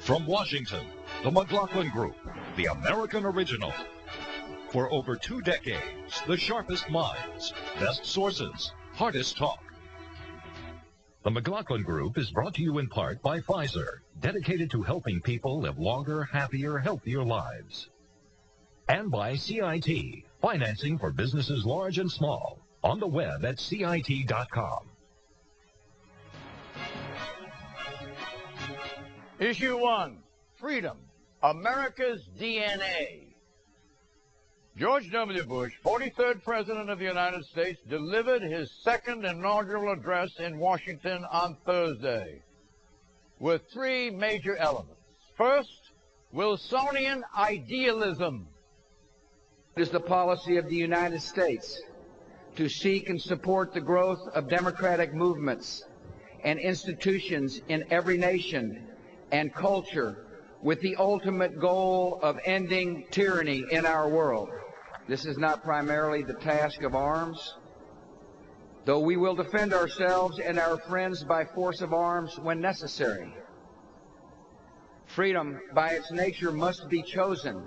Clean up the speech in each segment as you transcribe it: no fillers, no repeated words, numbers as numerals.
From Washington, the McLaughlin Group, the American original. For over 2 decades, the sharpest minds, best sources, hardest talk. The McLaughlin Group is brought to you in part by Pfizer, dedicated to helping people live longer, happier, healthier lives. And by CIT, financing for businesses large and small, on the web at CIT.com. Issue 1, Freedom, America's DNA. George W. Bush, 43rd President of the United States, delivered his second inaugural address in Washington on Thursday with 3 major elements. First, Wilsonian idealism. It is the policy of the United States to seek and support the growth of democratic movements and institutions in every nation and culture with the ultimate goal of ending tyranny in our world. This is not primarily the task of arms, though we will defend ourselves and our friends by force of arms when necessary. Freedom, by its nature, must be chosen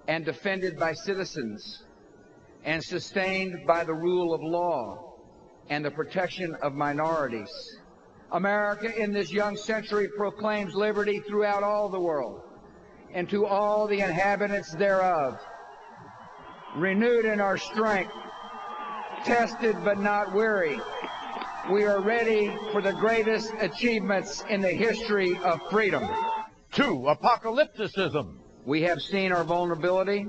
and defended by citizens and sustained by the rule of law and the protection of minorities. America in this young century proclaims liberty throughout all the world and to all the inhabitants thereof. Renewed in our strength, tested but not weary, we are ready for the greatest achievements in the history of freedom. 2, apocalypticism. We have seen our vulnerability,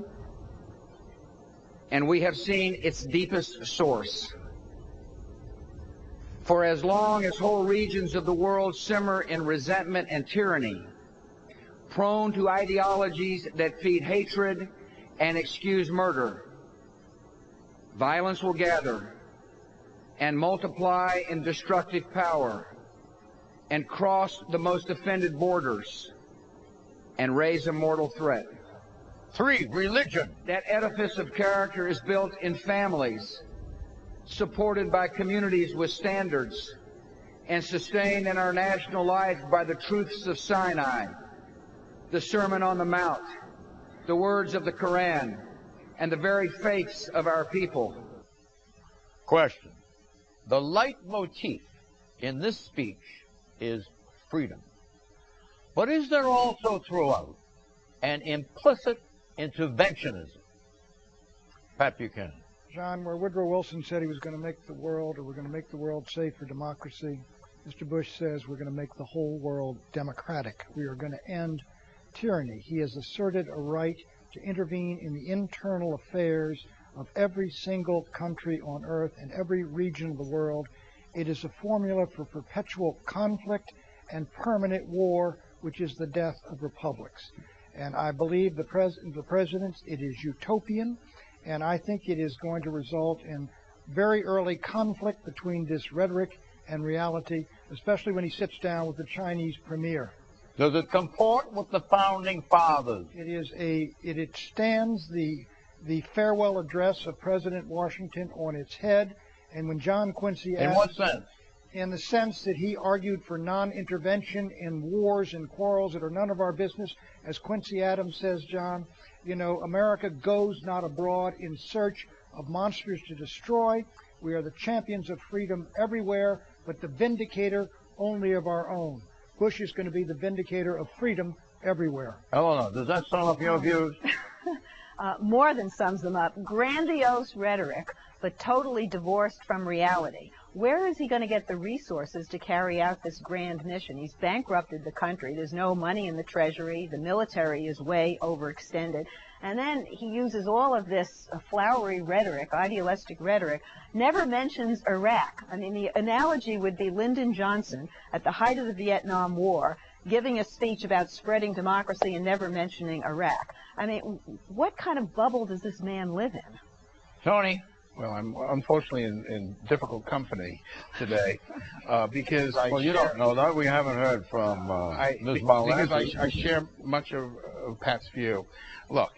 and we have seen its deepest source. For as long as whole regions of the world simmer in resentment and tyranny, prone to ideologies that feed hatred and excuse murder, violence will gather and multiply in destructive power and cross the most offended borders and raise a mortal threat. 3, religion. That edifice of character is built in families, supported by communities with standards, and sustained in our national life by the truths of Sinai, the Sermon on the Mount, the words of the Quran, and the very faiths of our people. Question. The leitmotif in this speech is freedom. But is there also throughout an implicit interventionism? Pat Buchanan. John, where Woodrow Wilson said he was going to make the world, or we're going to make the world safe for democracy, Mr. Bush says we're going to make the whole world democratic. We are going to end tyranny. He has asserted a right to intervene in the internal affairs of every single country on earth and every region of the world. It is a formula for perpetual conflict and permanent war, which is the death of republics. And I believe the president, it is utopian, and I think it is going to result in very early conflict between this rhetoric and reality, especially when he sits down with the Chinese premier. Does it comport with the founding fathers? It stands the farewell address of President Washington on its head. And when John Quincy Adams... In what sense? In the sense that he argued for non-intervention in wars and quarrels that are none of our business. As Quincy Adams says, John, you know, America goes not abroad in search of monsters to destroy. We are the champions of freedom everywhere, but the vindicator only of our own. Bush is going to be the vindicator of freedom everywhere. Eleanor, does that sum up your views? More than sums them up. Grandiose rhetoric, but totally divorced from reality. Where is he going to get the resources to carry out this grand mission? He's bankrupted the country. There's no money in the Treasury. The military is way overextended. And then he uses all of this flowery rhetoric, idealistic rhetoric, never mentions Iraq. I mean, the analogy would be Lyndon Johnson at the height of the Vietnam War giving a speech about spreading democracy and never mentioning Iraq. I mean, what kind of bubble does this man live in? Tony? Well, I'm unfortunately in difficult company today because I Well, you don't know that. We haven't heard from Ms. Malazzi. Because I share much of Pat's view. Look,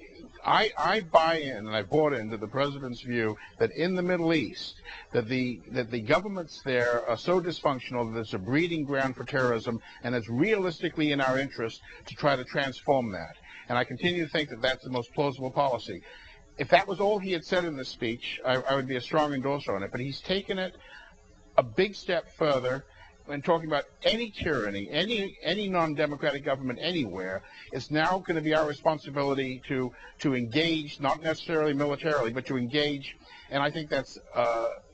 I buy in, and I bought into the president's view that in the Middle East, that the governments there are so dysfunctional that there's a breeding ground for terrorism, and it's realistically in our interest to try to transform that. And I continue to think that that's the most plausible policy. If that was all he had said in this speech, I would be a strong endorser on it. But he's taken it a big step further. When talking about any tyranny, any non-democratic government anywhere, it's now going to be our responsibility to engage, not necessarily militarily, but to engage. And I think that's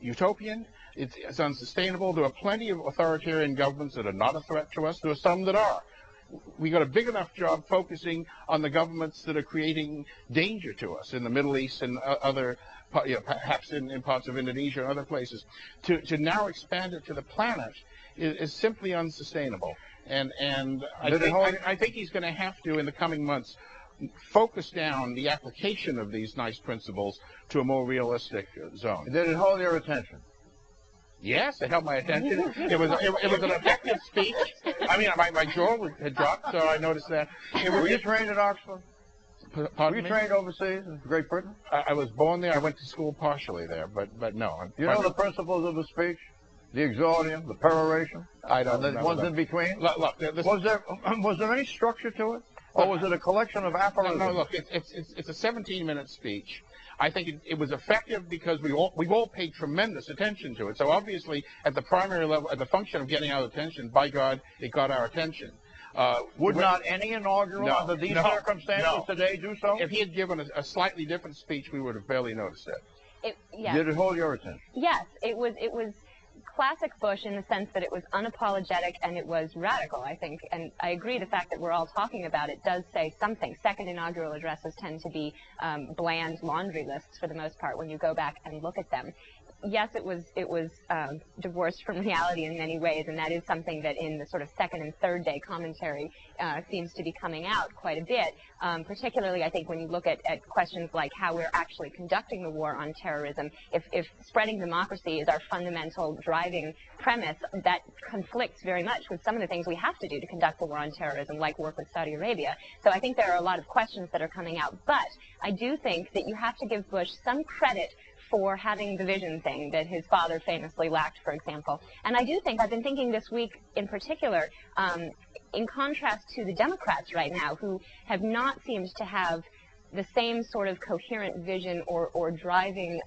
utopian. It's unsustainable. There are plenty of authoritarian governments that are not a threat to us. There are some that are. We got a big enough job focusing on the governments that are creating danger to us in the Middle East and other, perhaps in parts of Indonesia and other places. To now expand it to the planet is simply unsustainable. And I think he's going to have to, in the coming months, focus down the application of these nice principles to a more realistic zone. Did it hold your attention? Yes, it held my attention. It was an effective speech. I mean, my jaw had dropped, so I noticed that. Were you trained at Oxford? Pardon Were you me? trained overseas in Great Britain? I was born there. I went to school partially there, but no. You know the principles of the speech? The exordium, the peroration? I don't know. And the ones in between? Look, was there any structure to it? Or was it a collection of aphorisms? No, look, it's a 17-minute speech. I think it was effective because we've all paid tremendous attention to it. So obviously, at the primary level, at the function of getting our attention, by God, it got our attention. Would not any inaugural under these circumstances today do so? If he had given a slightly different speech, we would have barely noticed it. Did it hold your attention? Yes, it was classic Bush in the sense that it was unapologetic and it was radical, I think. And I agree the fact that we're all talking about it does say something. Second inaugural addresses tend to be bland laundry lists for the most part when you go back and look at them. Yes, it was divorced from reality in many ways, and that is something that in the sort of second and third day commentary seems to be coming out quite a bit, particularly I think when you look at questions like how we're actually conducting the war on terrorism. If spreading democracy is our fundamental driving premise, that conflicts very much with some of the things we have to do to conduct the war on terrorism, like work with Saudi Arabia. So I think there are a lot of questions that are coming out, but I do think that you have to give Bush some credit for having the vision thing that his father famously lacked, for example. And I do think, I've been thinking this week in particular, in contrast to the Democrats right now, who have not seemed to have the same sort of coherent vision or driving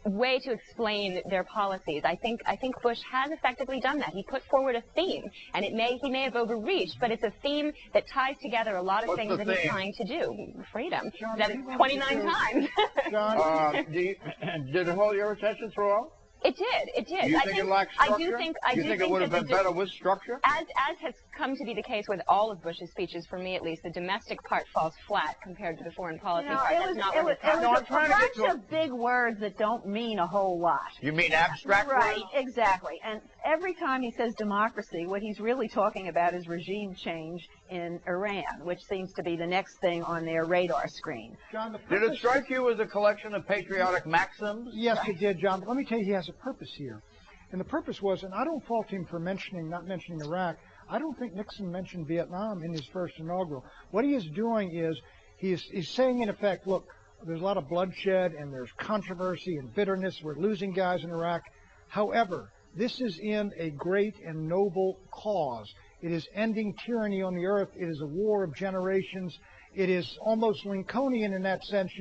way to explain their policies. I think Bush has effectively done that. He put forward a theme, and he may have overreached, but it's a theme that ties together a lot of things that he's trying to do. Freedom. John, that is 29 times. John, did it hold your attention throughout? It did. It did. Do you think it lacked structure? I do think it would have been better with structure? As has come to be the case with all of Bush's speeches, for me at least, the domestic part falls flat compared to the foreign policy part. It was a bunch of big words that don't mean a whole lot. You mean abstract words? Right, exactly. And every time he says democracy, what he's really talking about is regime change in Iran, which seems to be the next thing on their radar screen. John, Did it strike you as a collection of patriotic maxims? Yes, it did, John. But let me tell you, he has a purpose here. And the purpose was, and I don't fault him for not mentioning Iraq. I don't think Nixon mentioned Vietnam in his first inaugural. What he is doing is he's saying, in effect, look, there's a lot of bloodshed and there's controversy and bitterness. We're losing guys in Iraq. However, this is in a great and noble cause. It is ending tyranny on the earth. It is a war of generations. It is almost Lincolnian in that sense,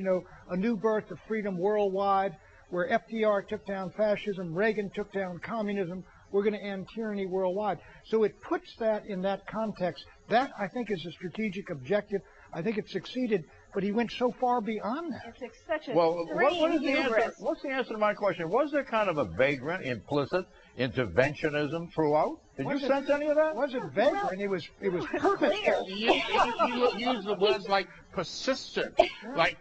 a new birth of freedom worldwide, where FDR took down fascism, Reagan took down communism. We're going to end tyranny worldwide. So it puts that in that context. That, I think, is a strategic objective. I think it succeeded, but he went so far beyond that. It's such a what is the answer? hubris. What's the answer to my question? Was there kind of a vagrant, implicit interventionism throughout? Did you sense any of that? It wasn't vagrant. It was purposeful. He used the words like persistent, like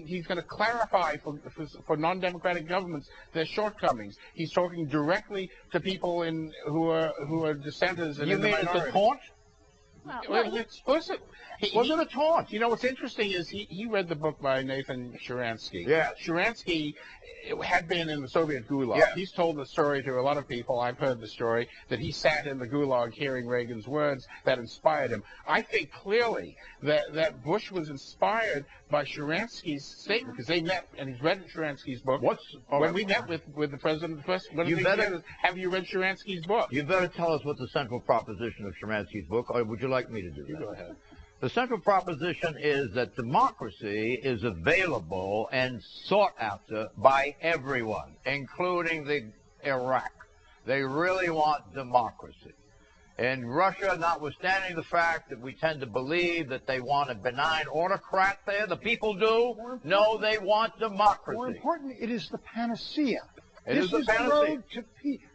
he's going to clarify for non-democratic governments their shortcomings. He's talking directly to people who are dissenters and You mean it's a taunt? Well, It was explicit. Wasn't a taunt. You know, what's interesting is he read the book by Nathan Sharansky. Yeah. Sharansky had been in the Soviet Gulag. Yeah. He's told the story to a lot of people. I've heard the story that he sat in the Gulag hearing Reagan's words that inspired him. I think clearly that Bush was inspired by Sharansky's statement because they met, and he's read Sharansky's book. When we met with the president, the first one of the things he said is, have you read Sharansky's book? You better tell us what the central proposition of Sharansky's book, or would you like me to do that? You go ahead. The central proposition is that democracy is available and sought after by everyone, including the Iraq. They really want democracy. In Russia, notwithstanding the fact that we tend to believe that they want a benign autocrat there, the people do. No, they want democracy. More important, it is the panacea. This is the the road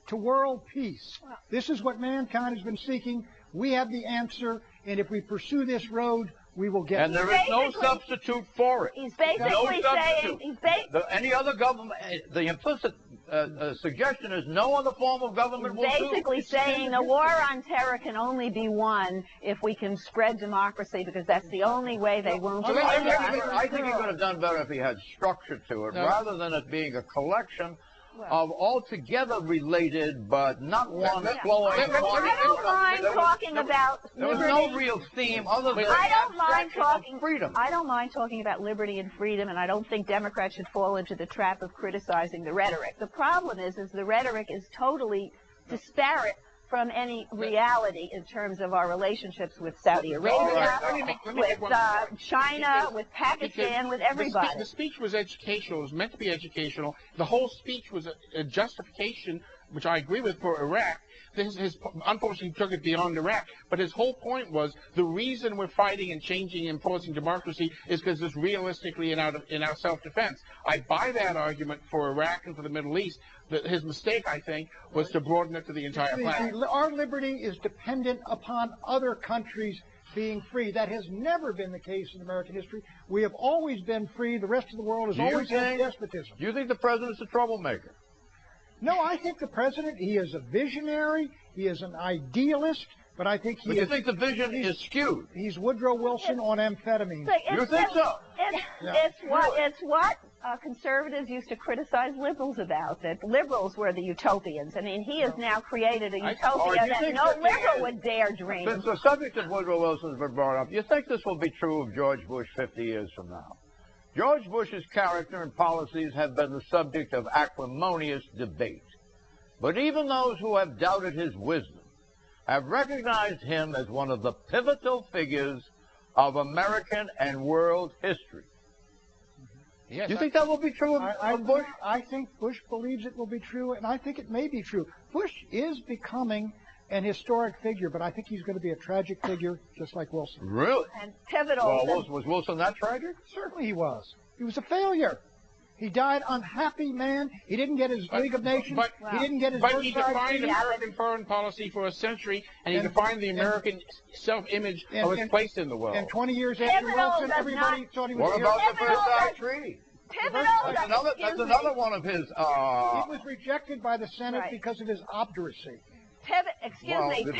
to world peace. This is what mankind has been seeking. We have the answer, and if we pursue this road, we will get And there is no substitute for it. He's basically saying, Any other government, the implicit suggestion is no other form of government will do. basically saying the war on terror can only be won if we can spread democracy, because that's the only way they won't do I think he could have done better if he had structure to it, rather than it being a collection of altogether related, but not one flowing. I don't mind talking about There was liberty. no real theme other than I don't mind abstraction talking of freedom. I don't mind talking about liberty and freedom, and I don't think Democrats should fall into the trap of criticizing the rhetoric. The problem is the rhetoric is totally disparate from any reality in terms of our relationships with Saudi Arabia, with China, with Pakistan, with everybody. The speech was educational. It was meant to be educational. The whole speech was a justification, which I agree with, for Iraq. Unfortunately, took it beyond Iraq. But his whole point was the reason we're fighting and changing and enforcing democracy is because it's realistically in our self-defense. I buy that argument for Iraq and for the Middle East. His mistake, I think, was to broaden it to the entire planet. Our liberty is dependent upon other countries being free. That has never been the case in American history. We have always been free. The rest of the world has always had despotism. Do you think the president's a troublemaker? No, I think the president, he is a visionary, he is an idealist, but I think he But you think the vision is skewed? He's Woodrow Wilson on amphetamine. You think so? It's what conservatives used to criticize liberals about, that liberals were the utopians. I mean, he has now created a utopia that no liberal would dare dream. Since the subject of Woodrow Wilson has been brought up, you think this will be true of George Bush 50 years from now? George Bush's character and policies have been the subject of acrimonious debate. But even those who have doubted his wisdom have recognized him as one of the pivotal figures of American and world history. Yes, Do you think that will be true of Bush? I think Bush believes it will be true, and I think it may be true. Bush is becoming an historic figure, but I think he's going to be a tragic figure, just like Wilson. Really? And pivotal. Well, was Wilson that tragic? Certainly he was. He was a failure. He died unhappy, man. He didn't get his League of Nations. He didn't get his But he Versailles defined Treaty. American foreign policy for a century, and he defined the American self-image of its place in the world. And 20 years after Wilson, everybody thought he was What about the Versailles Treaty? That's another one of his. He was rejected by the Senate because of his obduracy. The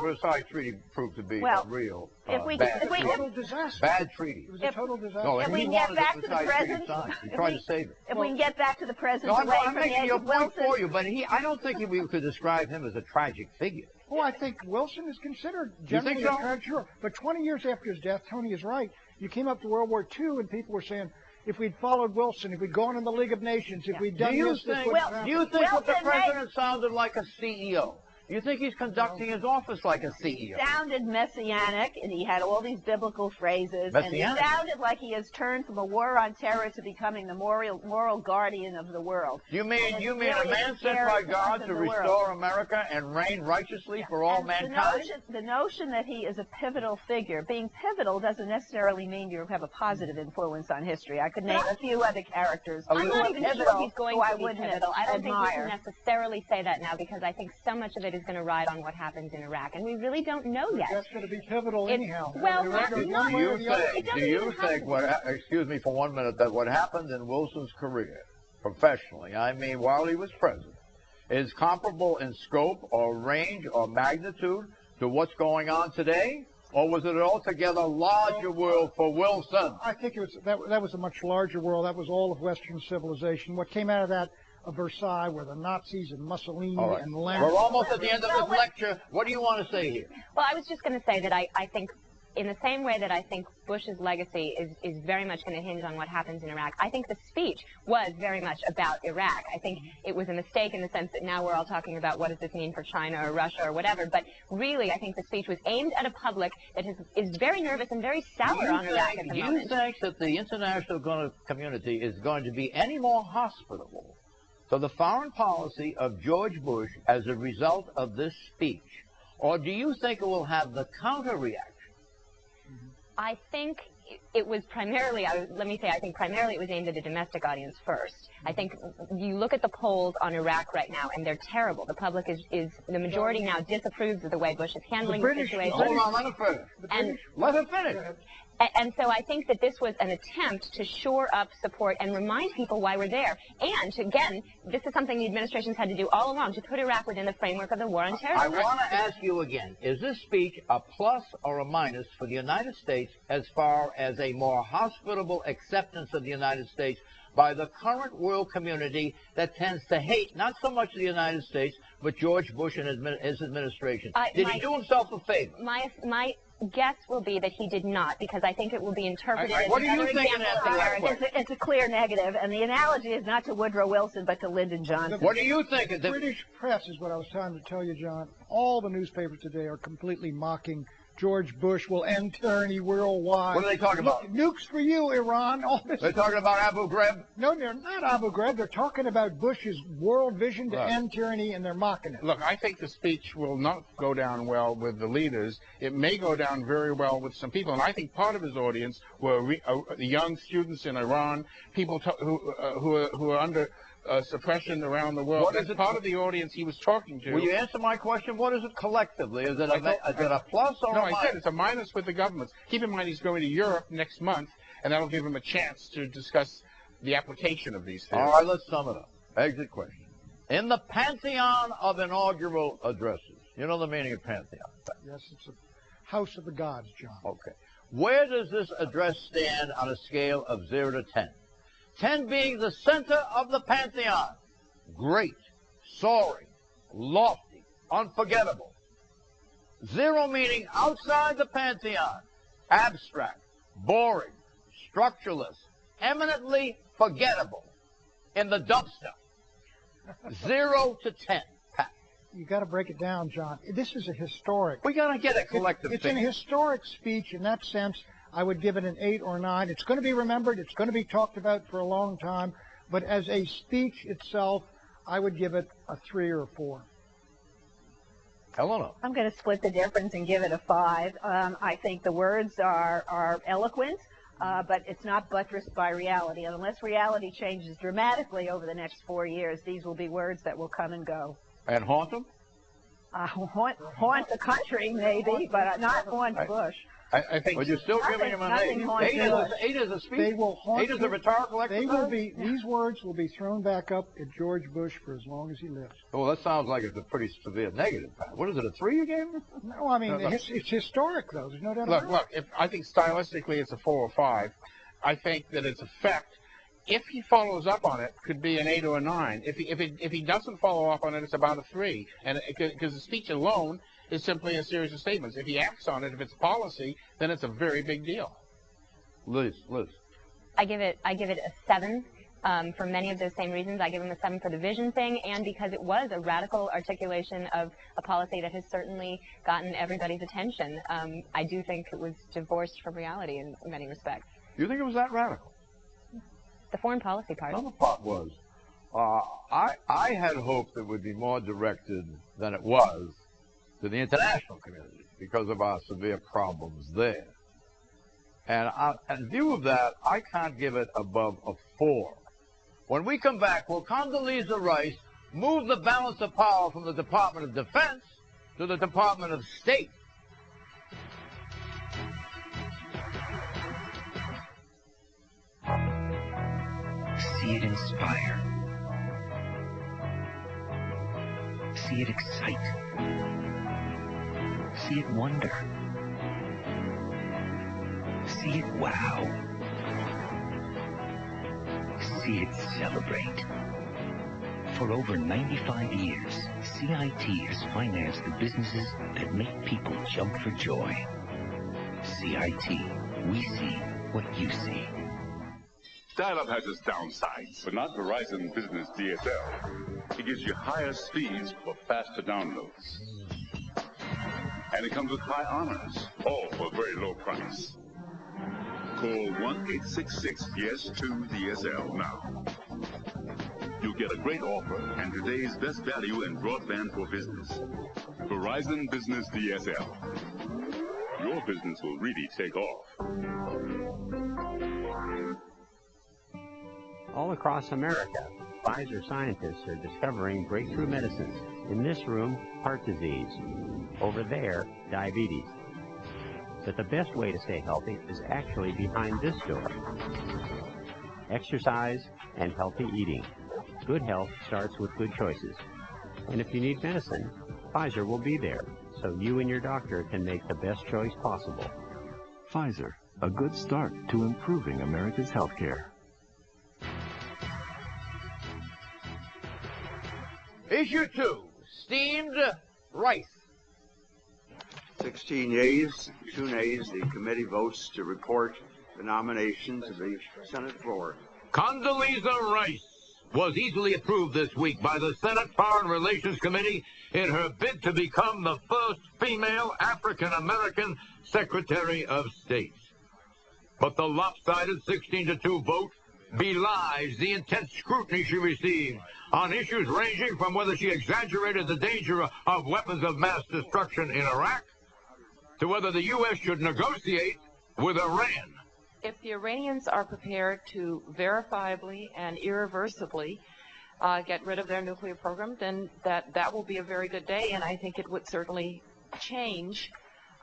Versailles Treaty proved to be a real total disaster. Bad treaty. It was a total disaster. No, If we he can get wanted back the to the Versailles Treaty present, signed. He tried to save it. if we can get back to the present No, away I'm from the making age your of point Wilson. for you, but I don't think we could describe him as a tragic figure. Oh, I think Wilson is considered generally think so? a tragic hero. But 20 years after his death, Tony is right. You came up to World War II, and people were saying, if we'd followed Wilson, if we'd gone in the League of Nations, if we'd done Do you this, think would have what the Wilson president sounded like a CEO? You think he's conducting his office like a CEO? Sounded messianic, and he had all these biblical phrases, and it sounded like he has turned from a war on terror to becoming the moral guardian of the world. You mean a man sent by God to restore America and reign righteously for all mankind? The notion that he is a pivotal figure, being pivotal doesn't necessarily mean you have a positive influence on history. I could name a few other characters. I'm not even sure he's going to be pivotal. I don't think we can admire. necessarily say that now, because I think so much of it is going to ride on what happens in Iraq, and we really don't know yet. That's going to be pivotal anyhow. Well, Do you think, excuse me for 1 minute, that what happened in Wilson's career, professionally, I mean while he was president, is comparable in scope or range or magnitude to what's going on today? or was it an altogether larger world for Wilson? I think it was that was a much larger world. That was all of Western civilization. What came out of that of Versailles were the Nazis and Mussolini and Lenin. We're almost at the end of this lecture. What do you want to say here? Well, I was just going to say that I think, in the same way that I think Bush's legacy is very much going to hinge on what happens in Iraq, I think the speech was very much about Iraq. I think it was a mistake in the sense that now we're all talking about what does this mean for China or Russia or whatever, but really I think the speech was aimed at a public that is very nervous and very sour on Iraq at the moment. Do you think that the international community is going to be any more hospitable to the foreign policy of George Bush as a result of this speech? Or do you think it will have the counter-reaction? I think it was primarily, I think primarily it was aimed at a domestic audience first. I think you look at the polls on Iraq right now, and they're terrible. The public the majority now disapproves of the way Bush is handling the situation. Hold on, let her finish. Let her finish. And so I think that this was an attempt to shore up support and remind people why we're there. And, again, this is something the administration's had to do all along, to put Iraq within the framework of the war on terror. I want to ask you again, is this speech a plus or a minus for the United States as far as a more hospitable acceptance of the United States by the current world community that tends to hate not so much the United States, but George Bush and his administration? Did he do himself a favor? My guess will be that he did not, because I think it will be interpreted as what do you another think example of arrogance. It's a clear negative, and the analogy is not to Woodrow Wilson, but to Lyndon Johnson. What do you think? The British press is what I was trying to tell you, John. All the newspapers today are completely mocking George Bush will end tyranny worldwide. What are they talking about? Nukes for you, Iran. All this. They're talking about Abu Ghraib? No, they're not Abu Ghraib. They're talking about Bush's world vision to end tyranny, and they're mocking it. Look, I think the speech will not go down well with the leaders. It may go down very well with some people, and I think part of his audience were the young students in Iran, people who are under suppression around the world. That's part of the audience he was talking to. Will you answer my question? What is it collectively? Is it a plus or a minus? No, I said it's a minus with the governments. Keep in mind he's going to Europe next month, and that'll give him a chance to discuss the application of these things. All right, let's sum it up. Exit question. In the pantheon of inaugural addresses, you know the meaning of pantheon? Yes, it's a house of the gods, John. Okay. Where does this address stand on a scale of 0 to 10? 10 being the center of the pantheon. Great, soaring, lofty, unforgettable. 0 meaning outside the pantheon. Abstract, boring, structureless, eminently forgettable. In the dumpster. 0 to 10. Pat. You got to break it down, John. This is a historic. We got to get a collective It's thing. an historic speech in that sense. I would give it an 8 or 9. It's going to be remembered. It's going to be talked about for a long time. But as a speech itself, I would give it a 3 or a 4. Helena. I'm going to split the difference and give it a 5. I think the words are eloquent, but it's not buttressed by reality. And unless reality changes dramatically over the next 4 years, these will be words that will come and go. And haunt them? Haunt the country, maybe, but not haunt Bush. I think. But you're still giving him an 8. 8 is a speech. They will haunt 8 is a rhetorical exercise. These words will be thrown back up at George Bush for as long as he lives. Well, that sounds like it's a pretty severe negative. What is it, a 3 you gave him? No, I mean, it's historic, though. There's no doubt about it. Look, I think stylistically it's a 4 or 5. I think that its effect, if he follows up on it, could be an 8 or a 9. If he doesn't follow up on it, it's about a 3. And because the speech alone is simply a series of statements. If he acts on it, if it's policy, then it's a very big deal. Liz. I give it a 7 for many of those same reasons. I give him a 7 for the vision thing, and because it was a radical articulation of a policy that has certainly gotten everybody's attention. I do think it was divorced from reality in many respects. You think it was that radical? The foreign policy part. Another part was, I had hoped it would be more directed than it was to the international community because of our severe problems there. And in view of that, I can't give it above a 4. When we come back, will Condoleezza Rice move the balance of power from the Department of Defense to the Department of State? See it inspire. See it excite. See it wonder. See it wow. See it celebrate. For over 95 years, CIT has financed the businesses that make people jump for joy. CIT, we see what you see. Dial-up has its downsides, but not Verizon Business DSL. It gives you higher speeds for faster downloads. And it comes with high honors, all for a very low price. Call 1-866-YES-2-DSL now. You'll get a great offer and today's best value in broadband for business. Verizon Business DSL. Your business will really take off. All across America, Pfizer scientists are discovering breakthrough medicines. In this room, heart disease. Over there, diabetes. But the best way to stay healthy is actually behind this door. Exercise and healthy eating. Good health starts with good choices. And if you need medicine, Pfizer will be there, so you and your doctor can make the best choice possible. Pfizer, a good start to improving America's healthcare. Issue 2, steamed rice. 16 yeas, 2 nays. The committee votes to report the nomination to the Senate floor. Condoleezza Rice was easily approved this week by the Senate Foreign Relations Committee in her bid to become the first female African-American Secretary of State. But the lopsided 16-2 vote belies the intense scrutiny she received on issues ranging from whether she exaggerated the danger of weapons of mass destruction in Iraq to whether the U.S. should negotiate with Iran. If the Iranians are prepared to verifiably and irreversibly get rid of their nuclear program, then that will be a very good day, and I think it would certainly change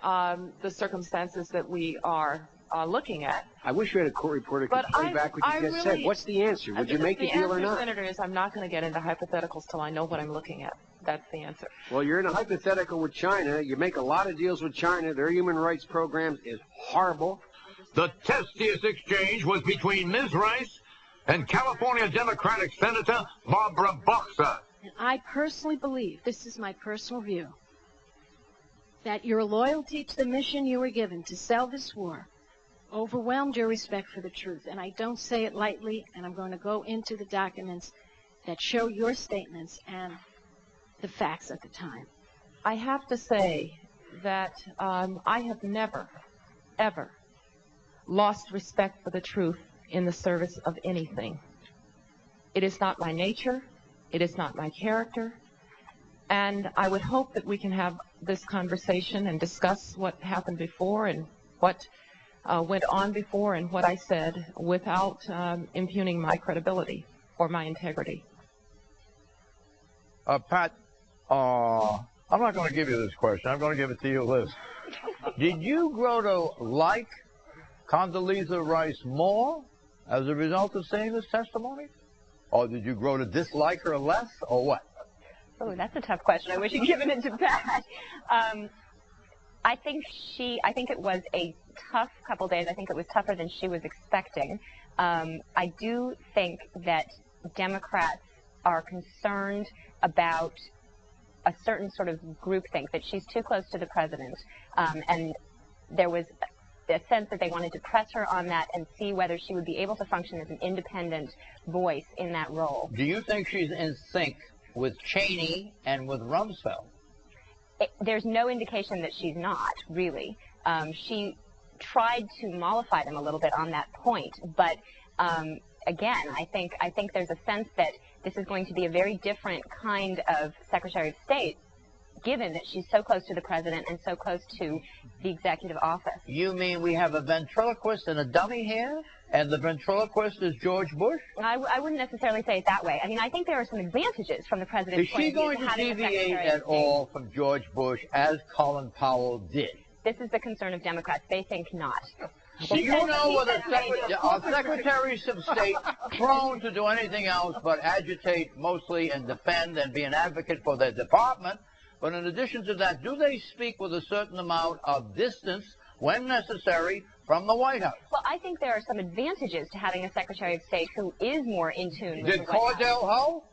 the circumstances that we are looking at. I wish we had a court reporter who could play back what you just said. What's the answer? Would you make the deal or not? The answer, Senator, is I'm not going to get into hypotheticals till I know what I'm looking at. That's the answer. Well, you're in a hypothetical with China. You make a lot of deals with China. Their human rights program is horrible. The testiest exchange was between Ms. Rice and California Democratic Senator Barbara Boxer. And I personally believe, this is my personal view, that your loyalty to the mission you were given to sell this war overwhelmed your respect for the truth. And I don't say it lightly, and I'm going to go into the documents that show your statements and the facts at the time. I have to say that I have never, ever lost respect for the truth in the service of anything. It is not my nature. It is not my character. And I would hope that we can have this conversation and discuss what happened before and what went on before and what I said without impugning my credibility or my integrity. Pat, I'm not going to give you this question. I'm going to give it to you, Liz. Did you grow to like Condoleezza Rice more as a result of seeing this testimony? Or did you grow to dislike her less, or what? Oh, that's a tough question. I wish you'd given it to Pat. I think it was a tough couple days. I think it was tougher than she was expecting. I do think that Democrats are concerned about a certain sort of groupthink, that she's too close to the president. And there was a sense that they wanted to press her on that and see whether she would be able to function as an independent voice in that role. Do you think she's in sync with Cheney and with Rumsfeld? There's no indication that she's not, really. She tried to mollify them a little bit on that point, but again, I think there's a sense that this is going to be a very different kind of Secretary of State, given that she's so close to the president and so close to the executive office. You mean we have a ventriloquist and a dummy here, and the ventriloquist is George Bush? I wouldn't necessarily say it that way. I mean, I think there are some advantages from the president's point of view. Is she going to deviate at all from George Bush, as Colin Powell did? This is the concern of Democrats. They think not. Do you know whether secretaries of state prone to do anything else but agitate mostly and defend and be an advocate for their department? But in addition to that, do they speak with a certain amount of distance when necessary from the White House. Well, I think there are some advantages to having a Secretary of State who is more in tune with Did the White House. Cordell Hull?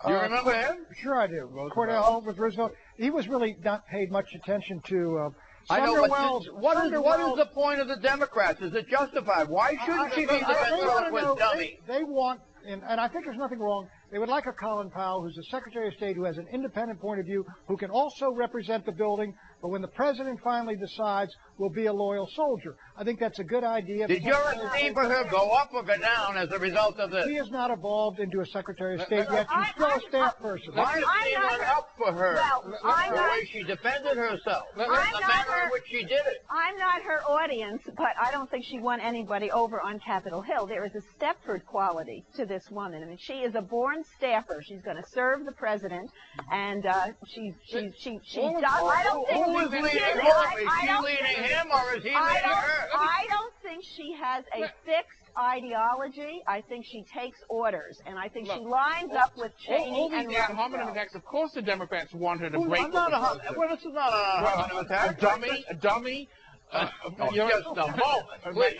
Do you remember him? Sure I do. Cordell Hull with Roosevelt. He was really not paid much attention to. I know, but what is the Sunderwell's- point of the Democrats? Is it justified? Why shouldn't she be the ventriloquist dummy? They want, and I think there's nothing wrong, they would like a Colin Powell who's a Secretary of State who has an independent point of view, who can also represent the building, but when the president finally decides, will be a loyal soldier. I think that's a good idea. Did your esteem for her go up or go down as a result of this? She has not evolved into a Secretary of State yet. She's still a staff person. My esteem went up for her. I'm the not- way she defended herself. The not manner her- in which she did it. I'm not her audience, but I don't think she won anybody over on Capitol Hill. There is a Stepford quality to this woman. I mean, she is a born staffer. She's going to serve the president, and she does. I don't think Who is leading Is she leading him or is he leading her? I don't think she has a fixed ideology. I think she takes orders, and I think she lines up with Cheney all and these ad hominem Rumsfeld. attacks. Of course, the Democrats want her to Well, break. I'm not with the a well, this is not a hominem attack. A dummy. Just a moment, please.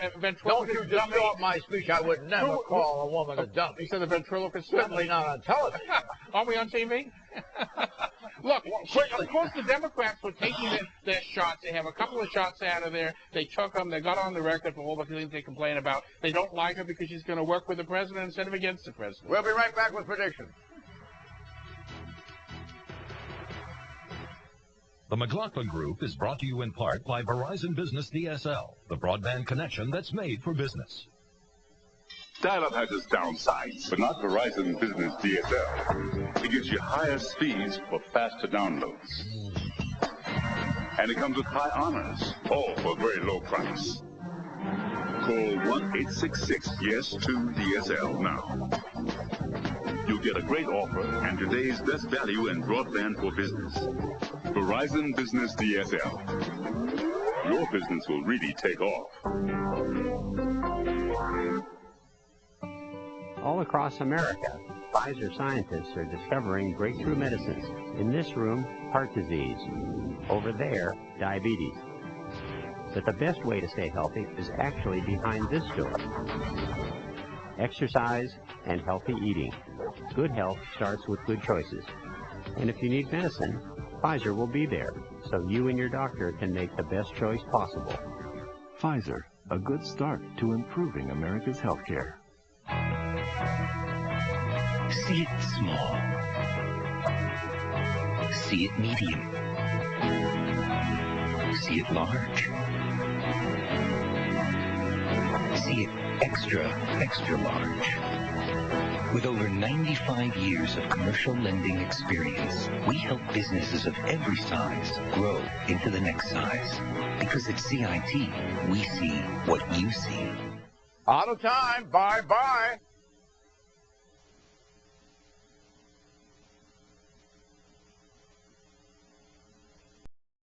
Don't you distort my speech. I would never call a woman a dummy. You said a ventriloquist. Certainly not on television. Aren't we on TV? Look, of course the Democrats were taking their shots. They have a couple of shots out of there. They took them. They got on the record for all the things they complain about. They don't like her because she's going to work with the president instead of against the president. We'll be right back with predictions. The McLaughlin Group is brought to you in part by Verizon Business DSL, the broadband connection that's made for business. Dial-up has its downsides, but not Verizon Business DSL. It gives you higher speeds for faster downloads. And it comes with high honors, all for a very low price. Call 1-866-YES-2-DSL now. You'll get a great offer and today's best value in broadband for business. Verizon Business DSL. Your business will really take off. All across America, Pfizer scientists are discovering breakthrough medicines. In this room, heart disease. Over there, diabetes. But the best way to stay healthy is actually behind this door. Exercise and healthy eating. Good health starts with good choices. And if you need medicine, Pfizer will be there, so you and your doctor can make the best choice possible. Pfizer, a good start to improving America's healthcare. See it small. See it medium. See it large. See it extra, extra large. With over 95 years of commercial lending experience, we help businesses of every size grow into the next size. Because at CIT, we see what you see. Out of time. Bye-bye.